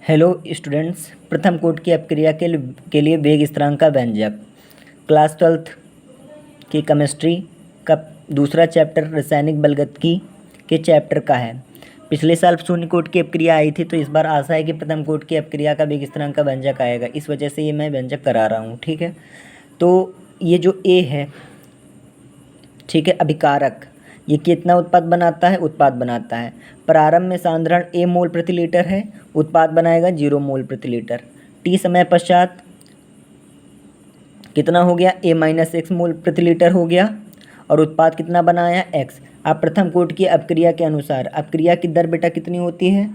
Hello students, प्रथम कोटि की अपक्रिया के लिए वेग स्थिरांक का व्यंजक क्लास 12th की केमिस्ट्री का दूसरा चैप्टर रासायनिक बलगतिकी के चैप्टर का है। पिछले साल शून्य कोटि की अपक्रिया आई थी, तो इस बार आशा है कि प्रथम कोटि की अपक्रिया का वेग स्थिरांक का व्यंजक आएगा। इस वजह से ये मैं व्यंजक करा रहा हूँ। ठीक है, तो ये जो ए है, ठीक है, अभिकारक, ये कितना उत्पाद बनाता है? उत्पाद बनाता है। प्रारंभ में सांद्रण ए मोल प्रति लीटर है, उत्पाद बनाएगा 0 मोल प्रति लीटर। टी समय पश्चात कितना हो गया? ए माइनस एक्स मोल प्रति लीटर हो गया, और उत्पाद कितना बनाया? एक्स। अब प्रथम कोटि की अपक्रिया के अनुसार अपक्रिया की दर बेटा कितनी होती है?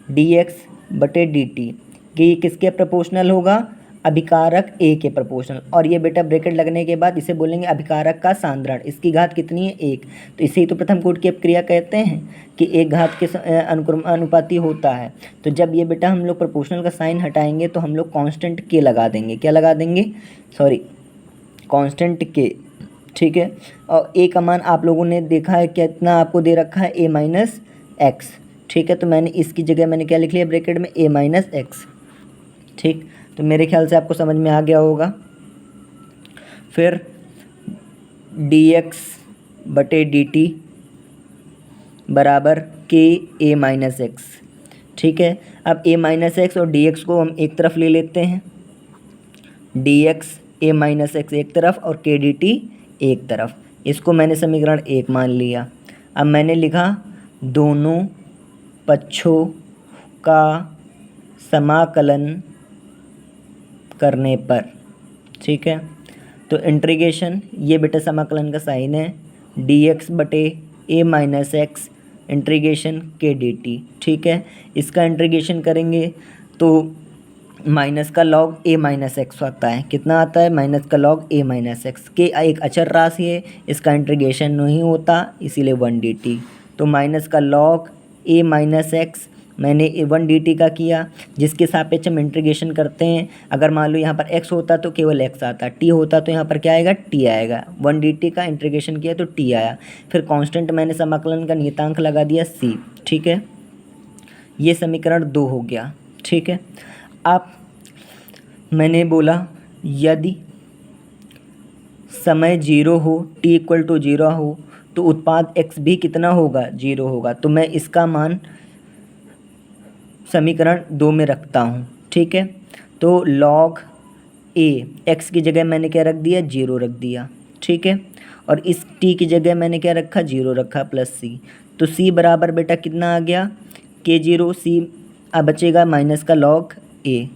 डी एक्स बटे डी टी। कि किसके प्रोपोर्शनल होगा? अभिकारक ए के प्रोपोर्शनल। और ये बेटा ब्रैकेट लगने के बाद इसे बोलेंगे अभिकारक का सांद्रण। इसकी घात कितनी है? 1। तो इसे ही तो प्रथम कोटि की अपक्रिया कहते हैं कि एक घात के अनुपाती होता है। तो जब ये बेटा हम लोग प्रोपोर्शनल का साइन हटाएंगे तो हम लोग कांस्टेंट के लगा देंगे। क्या लगा देंगे? सॉरी, कांस्टेंट के। ठीक है, और ए का मान आप लोगों ने देखा है कितना आपको दे रखा है? ए माइनस एक्स। ठीक है, तो मैंने इसकी जगह मैंने क्या लिख लिया ब्रैकेट में? ए माइनस एक्स। ठीक, तो मेरे ख्याल से आपको समझ में आ गया होगा। फिर डी एक्स बटे डी टी बराबर के ए माइनस एक्स। ठीक है, अब ए माइनस एक्स और डी एक्स को हम एक तरफ ले लेते हैं। डी एक्स ए माइनस एक्स एक तरफ और के डी टी एक तरफ। इसको मैंने समीकरण 1 मान लिया। अब मैंने लिखा दोनों पक्षों का समाकलन करने पर। ठीक है, तो इंटीग्रेशन, ये बेटा समाकलन का साइन है, डी एक्स बटे ए माइनस एक्स इंटीग्रेशन के डी टी। ठीक है, इसका इंटीग्रेशन करेंगे तो माइनस का लॉग ए माइनस एक्स आता है। कितना आता है? माइनस का लॉग ए माइनस एक्स। के एक अचर राशि है, इसका इंटीग्रेशन नहीं होता, इसीलिए 1 डी टी। तो माइनस का लॉग ए माइनस एक्स मैंने 1 डी टी का किया, जिसके सापेक्ष हम इंटीग्रेशन करते हैं। अगर मान लो यहाँ पर x होता तो केवल x आता, t होता तो यहाँ पर क्या आएगा? t आएगा। 1 डी टी का इंटीग्रेशन किया तो t आया। फिर कांस्टेंट मैंने समाकलन का नियतांक लगा दिया c। ठीक है, ये समीकरण 2 हो गया। ठीक है, अब मैंने बोला यदि समय 0 हो, t इक्वल टू 0 हो, तो उत्पाद x भी कितना होगा? 0 होगा। तो मैं इसका मान समीकरण 2 में रखता हूँ। ठीक है, तो लॉग ए, एक्स की जगह मैंने क्या रख दिया? 0 रख दिया। ठीक है, और इस टी की जगह मैंने क्या रखा? 0 रखा प्लस सी। तो सी बराबर बेटा कितना आ गया? के 0 सी। अब बचेगा माइनस का लॉग ए।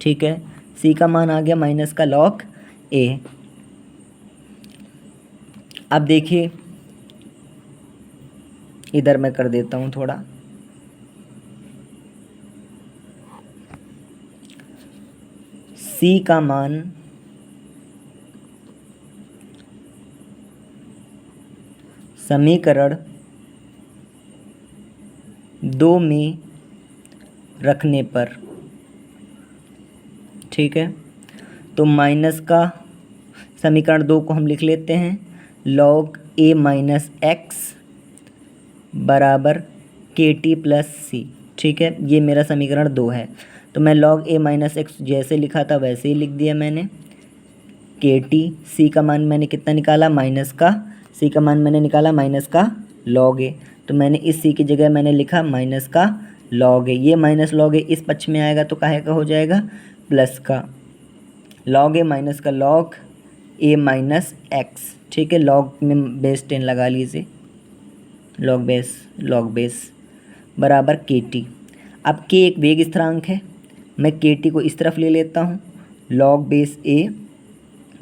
ठीक है, सी का मान आ गया माइनस का लॉग ए। अब देखिए, इधर मैं कर देता हूँ थोड़ा। सी का मान समीकरण 2 में रखने पर। ठीक है, तो माइनस का समीकरण 2 को हम लिख लेते हैं लॉग ए माइनस एक्स बराबर के टी प्लस सी। ठीक है, ये मेरा समीकरण 2 है। तो मैं लॉग ए माइनस एक्स जैसे लिखा था वैसे ही लिख दिया मैंने। के टी, सी का मान मैंने कितना निकाला? माइनस का, सी का मान मैंने निकाला माइनस का लॉग ए। तो मैंने इस सी की जगह मैंने लिखा माइनस का लॉग ए। ये माइनस लॉग ए इस पक्ष में आएगा तो काहे का हो जाएगा? प्लस का। लॉग ए माइनस का लॉग ए माइनस एक्स। ठीक है, लॉग में बेस 10 लगा लीजिए, लॉग बेस बराबर के टी। अब के एक वेग स्थिरांक है, मैं के टी को इस तरफ ले लेता हूँ, लॉग बेस ए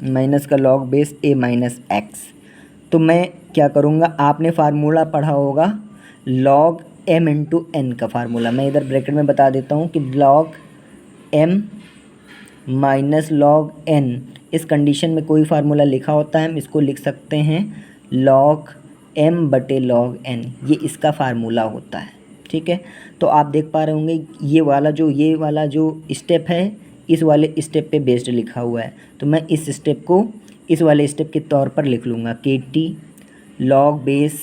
माइनस का log base a minus x. तो मैं क्या करूँगा? आपने फार्मूला पढ़ा होगा लॉग एम इंटू एन का फार्मूला। मैं इधर ब्रैकेट में बता देता हूँ कि log m minus log n, इस कंडीशन में कोई फार्मूला लिखा होता है, हम इसको लिख सकते हैं लॉग एम बटे लॉग एन। ये इसका फार्मूला होता है। ठीक है, तो आप देख पा रहे होंगे ये वाला जो स्टेप है, इस वाले स्टेप पे बेस्ड लिखा हुआ है। तो मैं इस स्टेप को इस वाले स्टेप के तौर पर लिख लूँगा के टी लॉग बेस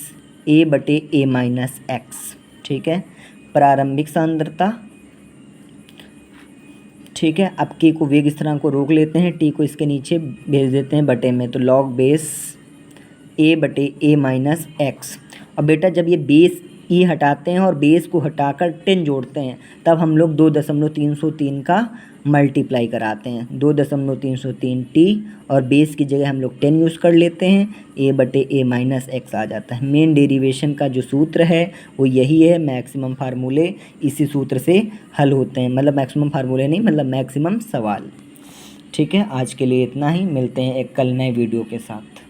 ए बटे ए माइनस एक्स। ठीक है, प्रारंभिक सांद्रता, ठीक है। अब के को वेग स्थिरांक को रोक लेते हैं, टी को इसके नीचे भेज देते हैं बटे में, तो log बेस ए बटे ए माइनस एक्स। और बेटा जब ये बेस ई हटाते हैं और बेस को हटाकर 10 जोड़ते हैं तब हम लोग 2.303 का मल्टीप्लाई कराते हैं, 2.303 टी और बेस की जगह हम लोग 10 यूज़ कर लेते हैं, ए बटे ए माइनस एक्स आ जाता है। मेन डेरिवेशन का जो सूत्र है वो यही है, मैक्सिमम फार्मूले इसी सूत्र से हल होते हैं, मतलब मैक्सिमम फार्मूले नहीं, मतलब मैक्सिमम सवाल। ठीक है, आज के लिए इतना ही, मिलते हैं एक कल नए वीडियो के साथ।